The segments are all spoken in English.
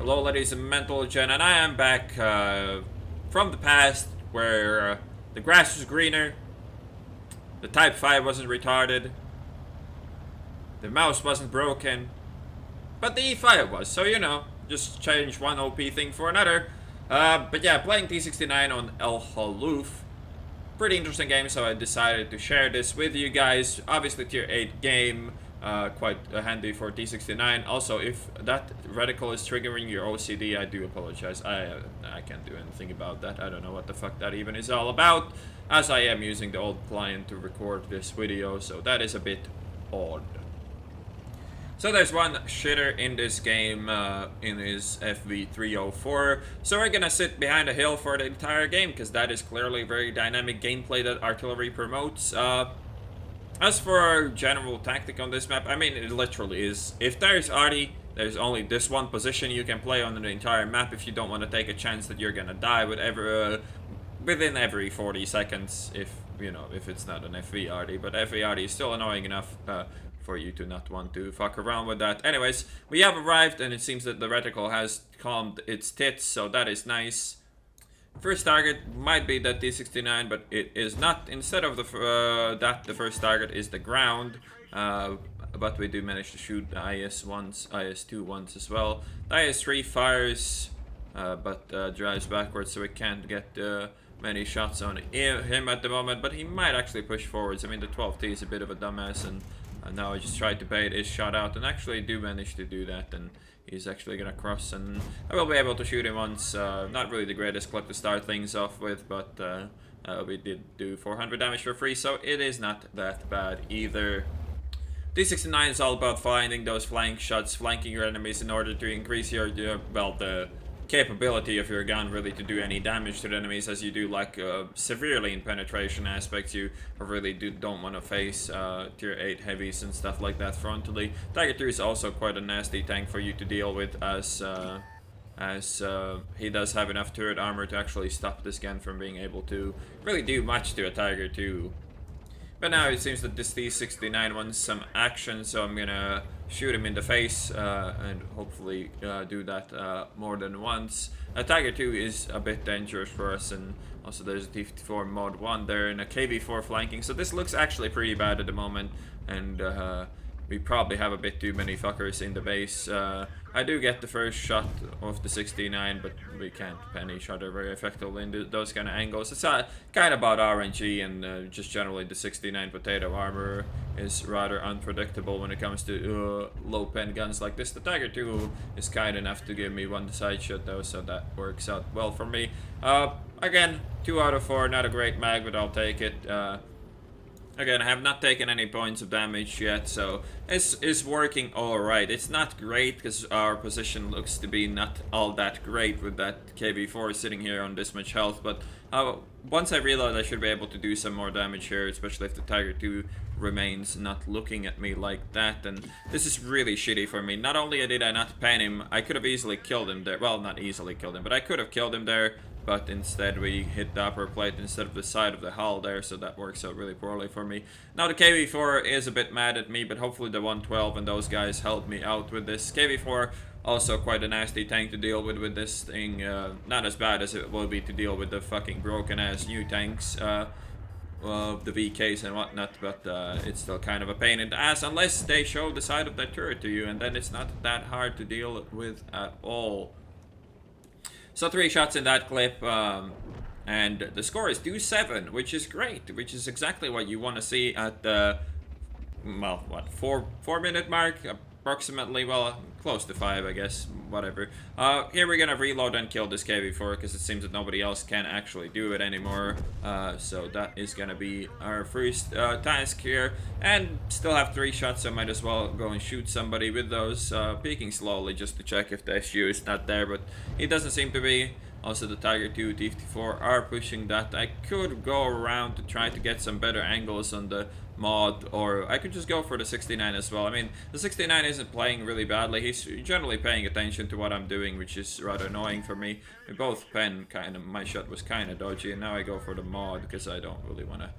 Hello ladies and mental gen, and I am back from the past where the grass was greener, the Type 5 wasn't retarded, the mouse wasn't broken, but the E5 was, so you know, just change one OP thing for another. But yeah, playing T69 on El Haloof. Pretty interesting game, so I decided to share this with you guys. Obviously tier 8 game, quite handy for T69. Also, if that reticle is triggering your OCD, I do apologize. I can't do anything about that. I don't know what the fuck that even is all about, as I am using the old client to record this video, so that is a bit odd. So there's one shitter in this game, in his FV304. So we're gonna sit behind a hill for the entire game, because that is clearly very dynamic gameplay that artillery promotes. As for our general tactic on this map, I mean, it literally is. If there's arty, there's only this one position you can play on the entire map if you don't want to take a chance that you're gonna die within every 40 seconds, if, you know, if it's not an FV arty. But FV arty is still annoying enough, for you to not want to fuck around with that. Anyways, we have arrived, and it seems that the reticle has calmed its tits, so that is nice. First target might be that T69, but it is not. Instead of the first target is the ground, but we do manage to shoot the IS-2 once as well. The IS-3 fires, but drives backwards, so we can't get many shots on him at the moment, but he might actually push forwards. I mean, the 12T is a bit of a dumbass, and now I just tried to bait his shot out, and actually do manage to do that, and he's actually gonna cross, and I will be able to shoot him once. Not really the greatest clip to start things off with, but we did do 400 damage for free, so it is not that bad either. T69 is all about finding those flank shots, flanking your enemies in order to increase your well, the capability of your gun really to do any damage to the enemies, as you do like severely in penetration aspects. You really don't want to face tier 8 heavies and stuff like that frontally. Tiger 2 is also quite a nasty tank for you to deal with, as he does have enough turret armor to actually stop this gun from being able to really do much to a Tiger 2. But now it seems that this T69 wants some action, so I'm gonna shoot him in the face and hopefully do that more than once. Tiger 2 is a bit dangerous for us, and also there's a T54 mod 1 there and a KV4 flanking, so this looks actually pretty bad at the moment, and we probably have a bit too many fuckers in the base. I do get the first shot of the 69, but we can't pen each other very effectively in those kind of angles. It's kind of about RNG, and just generally the 69 potato armor is rather unpredictable when it comes to low pen guns like this. The Tiger 2 is kind enough to give me one side shot though, so that works out well for me. Again, 2 out of 4, not a great mag, but I'll take it. Again, I have not taken any points of damage yet, so it's working alright. It's not great, because our position looks to be not all that great with that KV4 sitting here on this much health, but once I reload, I should be able to do some more damage here, especially if the Tiger 2 remains not looking at me like that, and this is really shitty for me. Not only did I not pen him, I could have easily killed him there. Well, not easily killed him, but I could have killed him there, but instead we hit the upper plate instead of the side of the hull there, so that works out really poorly for me. Now the KV4 is a bit mad at me, but hopefully the 112 and those guys helped me out with this. KV4 also quite a nasty tank to deal with this thing. Not as bad as it will be to deal with the fucking broken ass new tanks, the VKs and whatnot, but it's still kind of a pain in the ass unless they show the side of their turret to you, and then it's not that hard to deal with at all. So 3 shots in that clip, and the score is 2-7, which is great, which is exactly what you want to see at the, well, what, 4 minute mark, approximately, well, close to 5, I guess, whatever. Here we're gonna reload and kill this KV4, because it seems that nobody else can actually do it anymore, so that is gonna be our first task here, and still have 3 shots, so I might as well go and shoot somebody with those, peeking slowly just to check if the SU is not there, but it doesn't seem to be. Also the Tiger 2, T54 are pushing that. I could go around to try to get some better angles on the mod, or I could just go for the 69 as well. I mean, the 69 isn't playing really badly. He's generally paying attention to what I'm doing, which is rather annoying for me. We both pen kind of, my shot was kind of dodgy, and now I go for the mod because I don't really want to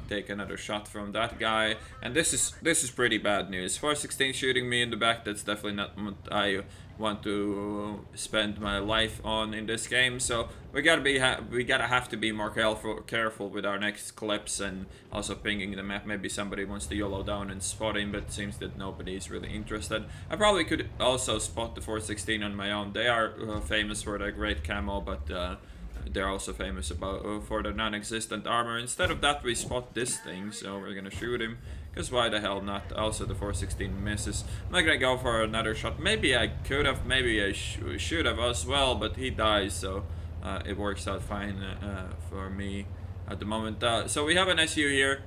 take another shot from that guy. And this is pretty bad news. 416 shooting me in the back, that's definitely not what I want to spend my life on in this game. So we gotta have to be more careful with our next clips, and also pinging the map. Maybe somebody wants to YOLO down and spot him, but it seems that nobody's really interested. I probably could also spot the 416 on my own. They are famous for their great camo, but they're also famous for their non-existent armor. Instead of that, we spot this thing, so we're gonna shoot him. Because why the hell not? Also, the 416 misses. I'm not gonna go for another shot. Maybe I could have, maybe I should have as well, but he dies, so it works out fine for me at the moment. So we have an SU here.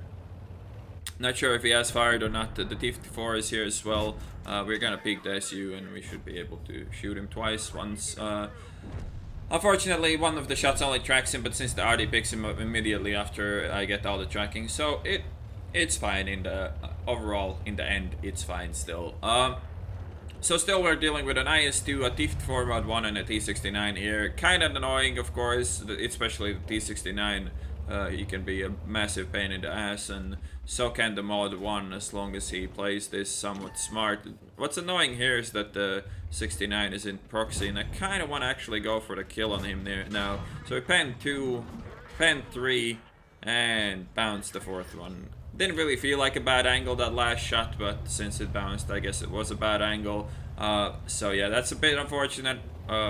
Not sure if he has fired or not. The T54 is here as well. We're gonna peek the SU, and we should be able to shoot him twice. Once. Unfortunately, one of the shots only tracks him, but since the RD picks him up immediately after I get all the tracking, so it's fine in the overall. In the end, it's fine still. So still we're dealing with an IS-2, a T54 Mod 1, and a T69 here. Kind of annoying, of course, especially the T69. He can be a massive pain in the ass, and so can the Mod 1 as long as he plays this somewhat smart. What's annoying here is that the 69 is in proxy, and I kind of want to actually go for the kill on him there now. So we penned 2, penned 3, and bounced the 4th one. Didn't really feel like a bad angle that last shot, but since it bounced, I guess it was a bad angle. So yeah, that's a bit unfortunate.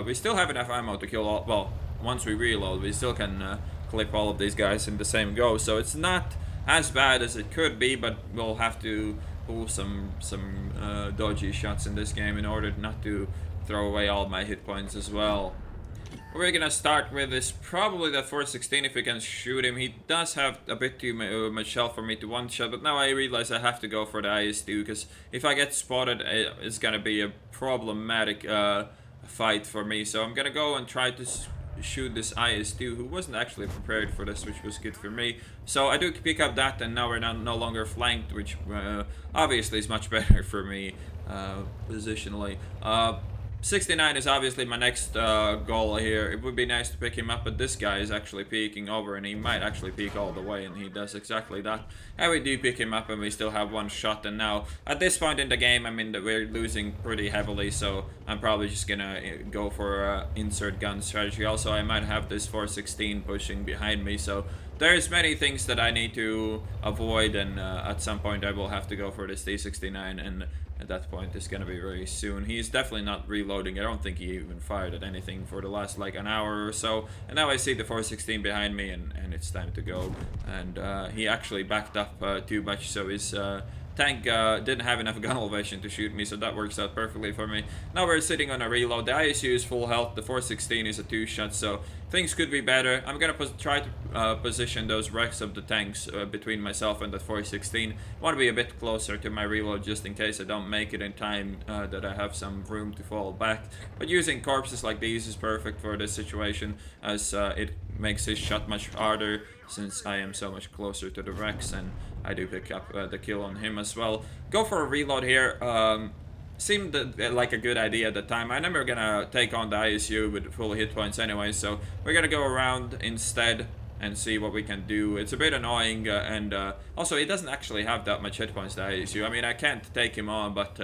We still have enough ammo to kill all. Well, once we reload, we still can clip all of these guys in the same go. So it's not as bad as it could be, but we'll have to pull some dodgy shots in this game in order not to throw away all my hit points as well. We're gonna start with is probably that 416 if we can shoot him. He does have a bit too much health for me to one-shot, but now I realize I have to go for the IS-2, because if I get spotted, it's gonna be a problematic fight for me. So I'm gonna go and try to shoot this IS-2, who wasn't actually prepared for this, which was good for me. So I do pick up that, and now we're no longer flanked, which obviously is much better for me positionally. 69 is obviously my next goal here. It would be nice to pick him up, but this guy is actually peeking over, and he might actually peek all the way, and he does exactly that. And we do pick him up, and we still have one shot, and now at this point in the game, I mean, we're losing pretty heavily, so I'm probably just gonna go for insert gun strategy. Also, I might have this 416 pushing behind me, so there's many things that I need to avoid, and at some point I will have to go for this T69, and at that point it's gonna be very soon. He's definitely not reloading. I don't think he even fired at anything for the last like an hour or so. And now I see the 416 behind me, and it's time to go. And he actually backed up too much, so his tank didn't have enough gun elevation to shoot me, so that works out perfectly for me. Now we're sitting on a reload. The ISU is full health. The 416 is a 2-shot, so things could be better. I'm gonna try to position those wrecks of the tanks between myself and the 416. Want to be a bit closer to my reload just in case I don't make it in time, that I have some room to fall back. But using corpses like these is perfect for this situation, as it makes his shot much harder since I am so much closer to the wrecks, and I do pick up the kill on him as well. Go for a reload here. Seemed like a good idea at the time. I never gonna take on the ISU with full hit points anyway, so we're gonna go around instead and see what we can do. It's a bit annoying, and also he doesn't actually have that much hit points, the ISU. I mean, I can't take him on, but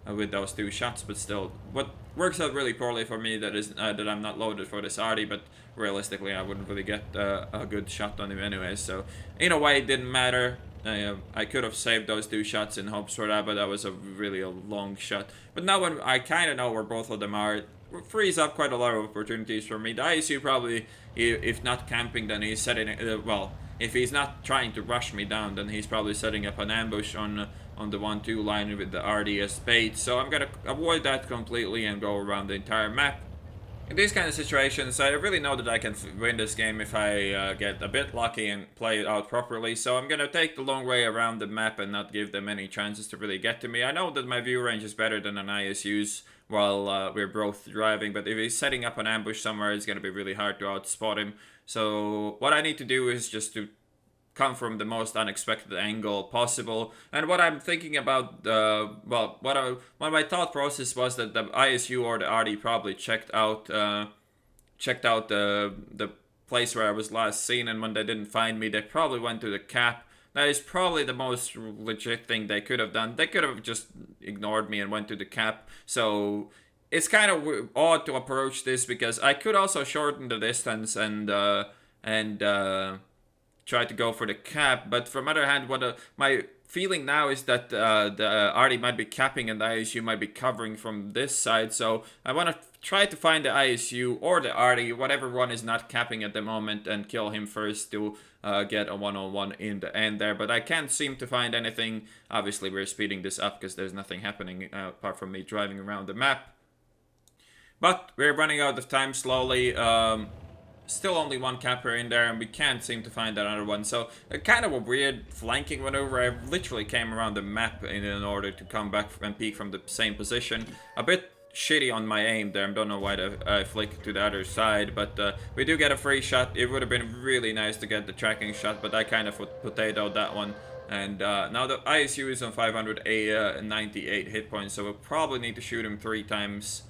with those 2 shots, but still, what works out really poorly for me that is that I'm not loaded for this RD, but realistically I wouldn't really get a good shot on him anyway, so in a way it didn't matter. I could have saved those 2 shots in hopes for that, but that was really a long shot. But now when I kind of know where both of them are, it frees up quite a lot of opportunities for me. The ISU probably, if not camping, then he's setting, well, if he's not trying to rush me down, then he's probably setting up an ambush on the 1-2 line with the RDS bait. So I'm gonna avoid that completely and go around the entire map. In these kind of situations, I really know that I can win this game if I get a bit lucky and play it out properly. So I'm gonna take the long way around the map and not give them any chances to really get to me. I know that my view range is better than an ISU's while we're both driving, but if he's setting up an ambush somewhere, it's gonna be really hard to outspot him. So what I need to do is just to come from the most unexpected angle possible. And what I'm thinking about, well, what my thought process was that the ISU or the RD probably checked out the place where I was last seen, and when they didn't find me, they probably went to the cap. That is probably the most legit thing they could have done. They could have just ignored me and went to the cap. So it's kind of odd to approach this because I could also shorten the distance and try to go for the cap. But from other hand, my feeling now is that the RD might be capping and the ISU might be covering from this side. So I want to try to find the ISU or the RD, whatever one is not capping at the moment, and kill him first to get a one-on-one in the end there. But I can't seem to find anything. Obviously, we're speeding this up because there's nothing happening apart from me driving around the map. But we're running out of time slowly. Still only one capper in there, and we can't seem to find another one. So kind of a weird flanking maneuver. I literally came around the map in order to come back and peek from the same position. A bit shitty on my aim there. I don't know why I flicked to the other side, but we do get a free shot. It would have been really nice to get the tracking shot, but I kind of potatoed that one. And now the ISU is on 598 hit points, so we'll probably need to shoot him 3 times.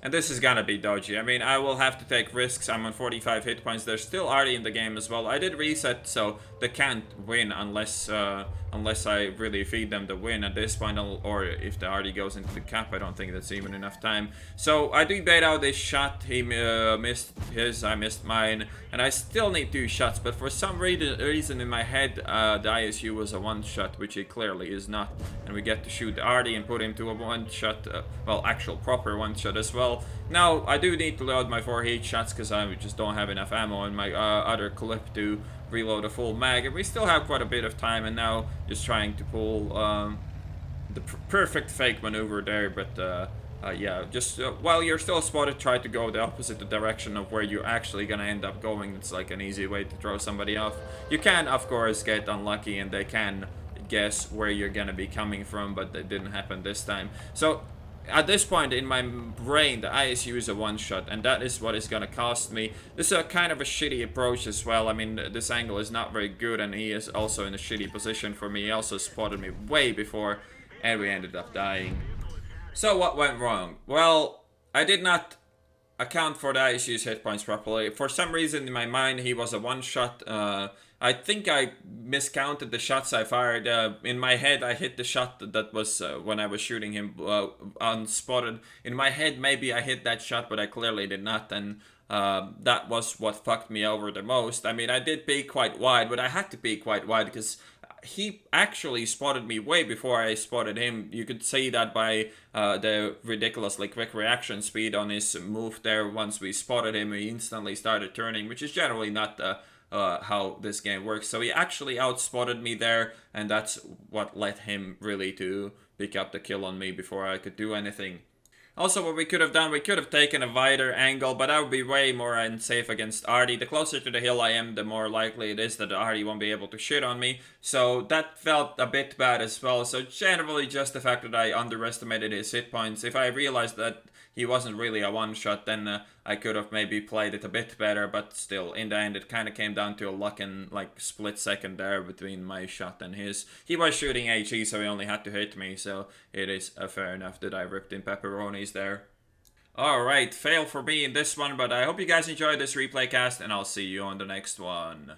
And this is gonna be dodgy. I mean, I will have to take risks. I'm on 45 hit points. There's still RD in the game as well. I did reset, so they can't win unless I really feed them the win at this point, or if the RD goes into the cap. I don't think that's even enough time. So I do bait out this shot. He missed his, I missed mine, and I still need 2 shots. But for some reason in my head, the ISU was a 1-shot, which it clearly is not. And we get to shoot the RD and put him to a 1-shot, well, actual proper 1-shot as well. Now, I do need to load my 4 heat shots because I just don't have enough ammo in my other clip to reload a full mag. And we still have quite a bit of time, and now just trying to pull the perfect fake maneuver there. But yeah, just while you're still spotted, try to go the opposite direction of where you're actually gonna end up going. It's like an easy way to throw somebody off. You can, of course, get unlucky and they can guess where you're gonna be coming from, but that didn't happen this time. So at this point in my brain, the ISU is a 1-shot, and that is what is gonna cost me. This is a kind of a shitty approach as well. I mean, this angle is not very good, and he is also in a shitty position for me. He also spotted me way before, and we ended up dying. So what went wrong? Well, I did not account for the ISU's hit points properly. For some reason in my mind, he was a 1-shot. I think I miscounted the shots I fired. In my head, I hit the shot that was when I was shooting him unspotted. In my head, maybe I hit that shot, but I clearly did not, and that was what fucked me over the most. I mean, I did peek quite wide, but I had to peek quite wide because he actually spotted me way before I spotted him. You could see that by the ridiculously quick reaction speed on his move there. Once we spotted him, he instantly started turning, which is generally not how this game works. So he actually outspotted me there, and that's what led him really to pick up the kill on me before I could do anything. Also, what we could have done, we could have taken a wider angle, but that would be way more unsafe against RD. The closer to the hill I am, the more likely it is that the RD won't be able to shit on me. So that felt a bit bad as well. So generally just the fact that I underestimated his hit points. If I realized that he wasn't really a 1-shot, then I could have maybe played it a bit better, but still, in the end, it kind of came down to a luck and like split second there between my shot and his. He was shooting HE, so he only had to hit me, so it is fair enough that I ripped in pepperonis there. Alright, fail for me in this one, but I hope you guys enjoyed this replay cast, and I'll see you on the next one.